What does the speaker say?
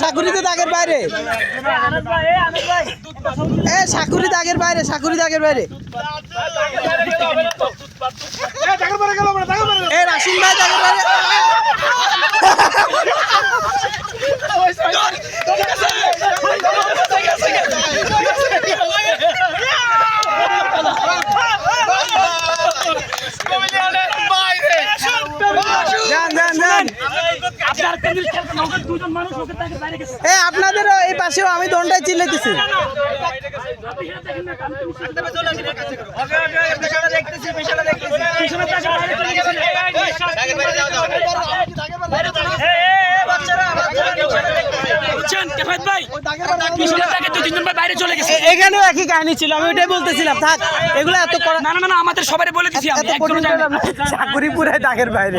সাকুরিতে দাগের বাইরে, সাকুরি দাগের বাইরে, সাকুরি দাগের বাইরে। রাশিন ভাই দাগের বাইরে। আপনাদের এই পাশেও আমি দণ্ডায় চিল্লাইতেছি। এখানেও একই কাহিনী ছিল, আমি ওটাই বলতেছিলাম। থাক এগুলো এত করা না না না, আমাদের সবাই বলে দিছি চাকুরি পুরাই দাগের বাইরে।